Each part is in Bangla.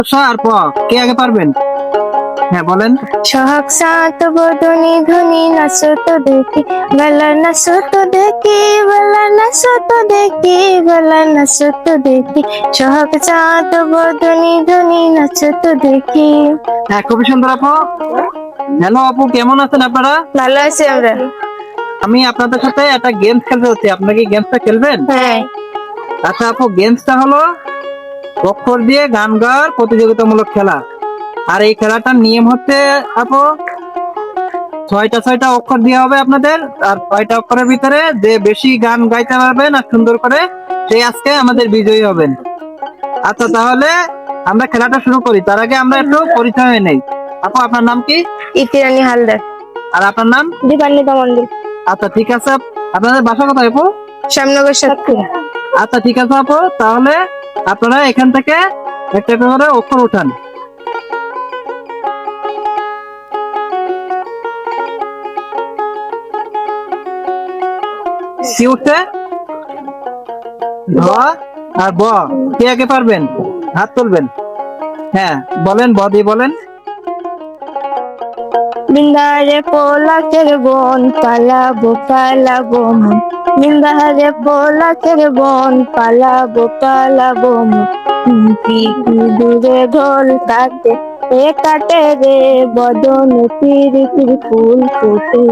আর প কে আগে পারবেন? হ্যাঁ বলেন। সোহাগ সাত বদনি ধনি নাচো তো দেখি, বেলার নাচো তো দেখি, বেলার নাচো তো দেখি, বেলার নাচো তো দেখি, সোহাগ সাত বদনি ধনি নাচো তো দেখি। হ্যাঁ, খুবই সুন্দর আপু। হ্যালো আপু, কেমন আছেন আপনারা? ভালো আছি আমরা। আমি আপনাদের সাথে একটা গেমস খেলতে হচ্ছে, আপনারা কি গেমসটা খেলবেন? হ্যাঁ। আচ্ছা আপু, গেমসটা হলো অক্ষর দিয়ে গান গাওয়ার প্রতিযোগিতামূলক খেলা। আর এই খেলাটার নিয়ম হচ্ছে আপু, ছয়টা অক্ষর দেওয়া হবে আপনাদের। আর 6টা অক্ষরের ভিতরে যে বেশি গান গাইতে পারবেন আর সুন্দর করে, সেই আজকে আমাদের বিজয়ী হবেন। আচ্ছা তাহলে আমরা খেলাটা শুরু করি। তার আগে আমরা একটু পরিচয় হয়ে নেই। আপু, আপনার নাম কি? ইতিরানী হালদার। আর আপনার নাম? দীপান্বিতা মন্ডল। আচ্ছা ঠিক আছে। আপনাদের বাসা কোথায় আপু? শ্যামনগর সাতক্ষীরা। আচ্ছা ঠিক আছে আপু, তাহলে আপনারা এখান থেকে একটা করে অক্ষর উঠান। কি উঠছে? ধ আর ব। কে আগে পারবেন? হাত তুলবেন। হ্যাঁ বলেন, ব দিয়ে বলেন। বিন্দারে পোলাকের বন পালাবো পালাবো মন, বিন্দারে পোলাকের বন পালাবো পালাবো মন, কি দূরে ঢোল কাটে এ কাটে রে বদন পিরিতির ফুল ফোটে।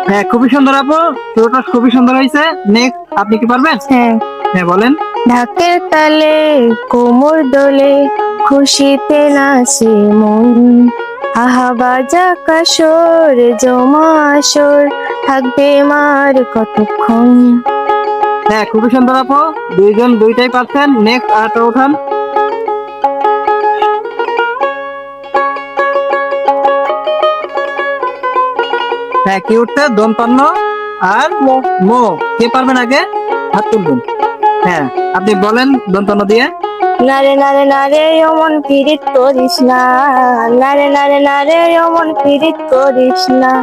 হ্যাঁ, খুবই সুন্দর আপু, শুরুটা খুবই সুন্দর হয়েছে। নেক্সট, আপনি কি পারবেন? হ্যাঁ। হ্যাঁ বলেন। ঢাকের তালে কোমর দোলে খুশিতে নাচে মন, আহা বাজা কাসর জমা আসর থাকবে মার কতক্ষণ। হ্যাঁ, খুবই সুন্দর আপু, দুইজন দুইটাই পাচ্ছেন। নেক্সট আরেকটা উঠান। হ্যাঁ, কি উঠছে? দন্তন্য আর মো। কে পারবেন আগে? হাত তুলবেন। হ্যাঁ, আপনি বলেন দন্তন্য দিয়ে। নারে নারে নারে অমন পীড়িত করিস না, নারে নারে নারে অমন পীড়িত করিস না।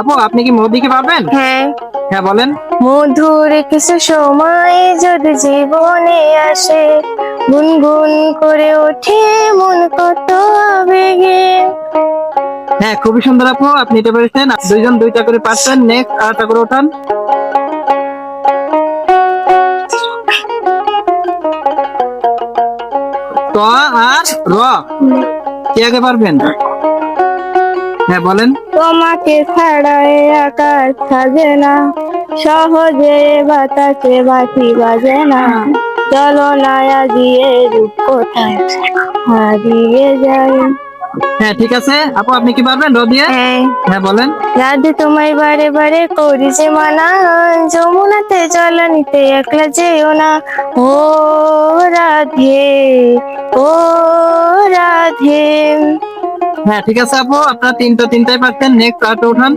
আপু, আপনি কি মোদিকে পারবেন? হ্যাঁ। হ্যাঁ বলেন। মধুর কিছু সময় যদি জীবনে আসে, গুনগুন করে ওঠে মন কত আবেগে। হ্যাঁ, খুবই সুন্দর আপু, আপনি এটা পেরেছেন। দুইজন দুইটা করে পাচ্ছেন। নেক্সট আরেকটা করে উঠান। ত আর র। কে আগে পারবেন? হ্যাঁ বলেন। তোমাকে ছাড়াই আকাশ সাজে না, সহজে বাতাসে বাতি বাজে না, চলো না আজিয়ে রূপ কোথায় হারিয়ে যায়। হ্যাঁ ঠিক আছে আপু, আপনি কি পারবেন র দিয়ে? হ্যাঁ। হ্যাঁ বলেন। রাধে তোমায় বারে বারে করি যে মানা, যমুনাতে জল নিতে একলা যেও না, ও রাধে, ও রাধে। হ্যাঁ ঠিক আছে আপু, আপনার তিনটাই পাচ্ছেন। নেক্সট আরেকটা উঠান।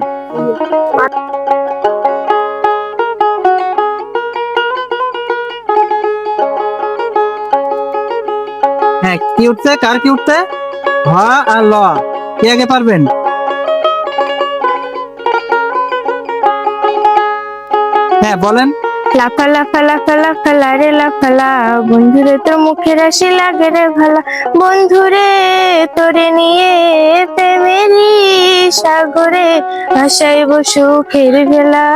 হ্যাঁ, কি উঠছে? কার কি উঠছে? হ আর ল। কে আগে পারবেন? হ্যাঁ বলেন। লাফা লাফা লাফা লাফা লারে লাফালা, বন্ধুরে তোর মুখের হাসি লাগে রে ভালা, বন্ধুরে তোরে নিয়ে প্রেমেরই সাগরে ভাসাইব সুখের ভেলা।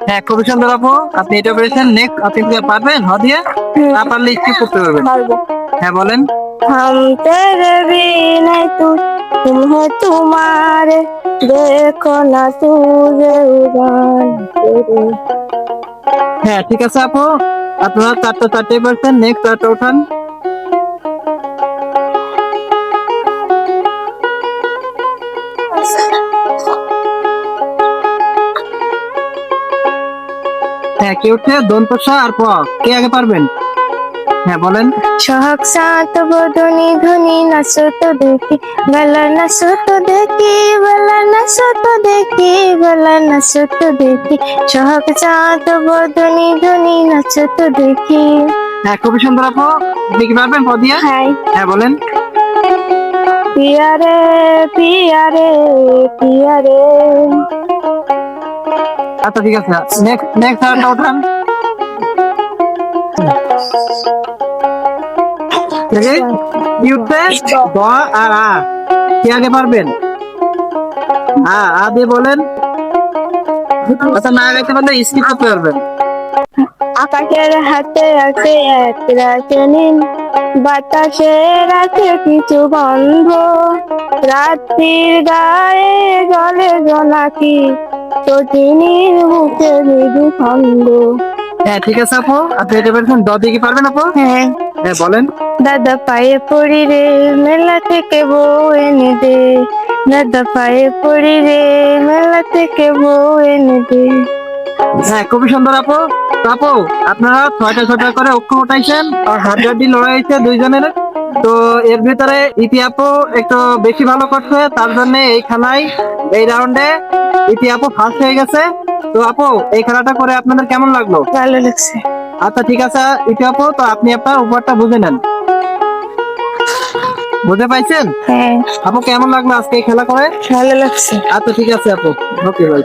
হ্যাঁ, খুবই সুন্দর আপু, আপনি এটা পেরেছেন। নেক্সট, আপনি কি পারবেন হ দিয়ে? না পারলে স্কিপ করতে পারবেন। পারবো। হ্যাঁ বলেন। हम तेरे बिना तुम है तुम्हारे, देखो ना तुझे उड़ान तेरे। হ্যাঁ ঠিক আছে আপু, আপনারা চারটাই পারছেন। নেক্সট আরেকটা উঠান। হ্যাঁ, কি উঠছে? দন্ত স আর প। কে আগে পারবেন? হ্যাঁ বলেন। সোহাগ সাত বদনি ধনি নাচো তো দেখি, বেলার নাচো তো দেখি, বেলার নাচো তো দেখি, বেলার নাচো তো দেখি, সোহাগ সাত বদনি ধনি নাচো তো দেখি। হ্যাঁ, খুবই সুন্দর আপু, আপনি কি পারবেন প দিয়ে? হাই। হ্যাঁ বলেন। পিয়া রে পিয়া রে পিয়া রে। আচ্ছা ঠিক আছে, নেক্সট আরেকটা উঠান। দেখি কি উঠছে দ আর আ, কি আগে পারবেন? দিয়ে বলেন। আচ্ছা না গাইতে পারলে স্কিপ করতে পারবেন। আকাশের হাতে আছে এক রাতে নিন, বাতাসের আছে কিছু গন্ধ, রাত্রির গায়ে জলে জোনাকি, সতিনীর বুকে মৃদু ছন্দ। হ্যাঁ ঠিক আছে আপু, আপনি এটা বলছেন। দ দিয়ে কি পারবেন আপু? হ্যাঁ। হ্যাঁ বলেন। দাদা পায়ে পড়ি রে, মেলা থেকে বউ এনে দে, দাদা পায়ে পড়ি রে, মেলা থেকে বউ এনে দে। হ্যাঁ খুবই সুন্দর আপু। তো আপু আপনারা 6টা করে অক্ষর উঠাইছেন আর হাড্ডাহাড্ডি লড়াই হয়েছে দুইজনের। তো এর ভিতরে ইতি আপু একটু বেশি ভালো করছে, তার জন্য এই খেলায় এই রাউন্ডে ইতি আপু ফার্স্ট হয়ে গেছে। তো আপু এই খেলাটা করে আপনাদের কেমন লাগলো? ভালো লাগছে। আচ্ছা ঠিক আছে ইতি আপু, তো আপনি আপনার উপহারটা বুঝে নেন। বুঝে পাইছেন? হ্যাঁ আপু কেমন লাগলো আজকে এই খেলা করে? ভালো লাগছে। আচ্ছা ঠিক আছে আপু, ওকে ভাই।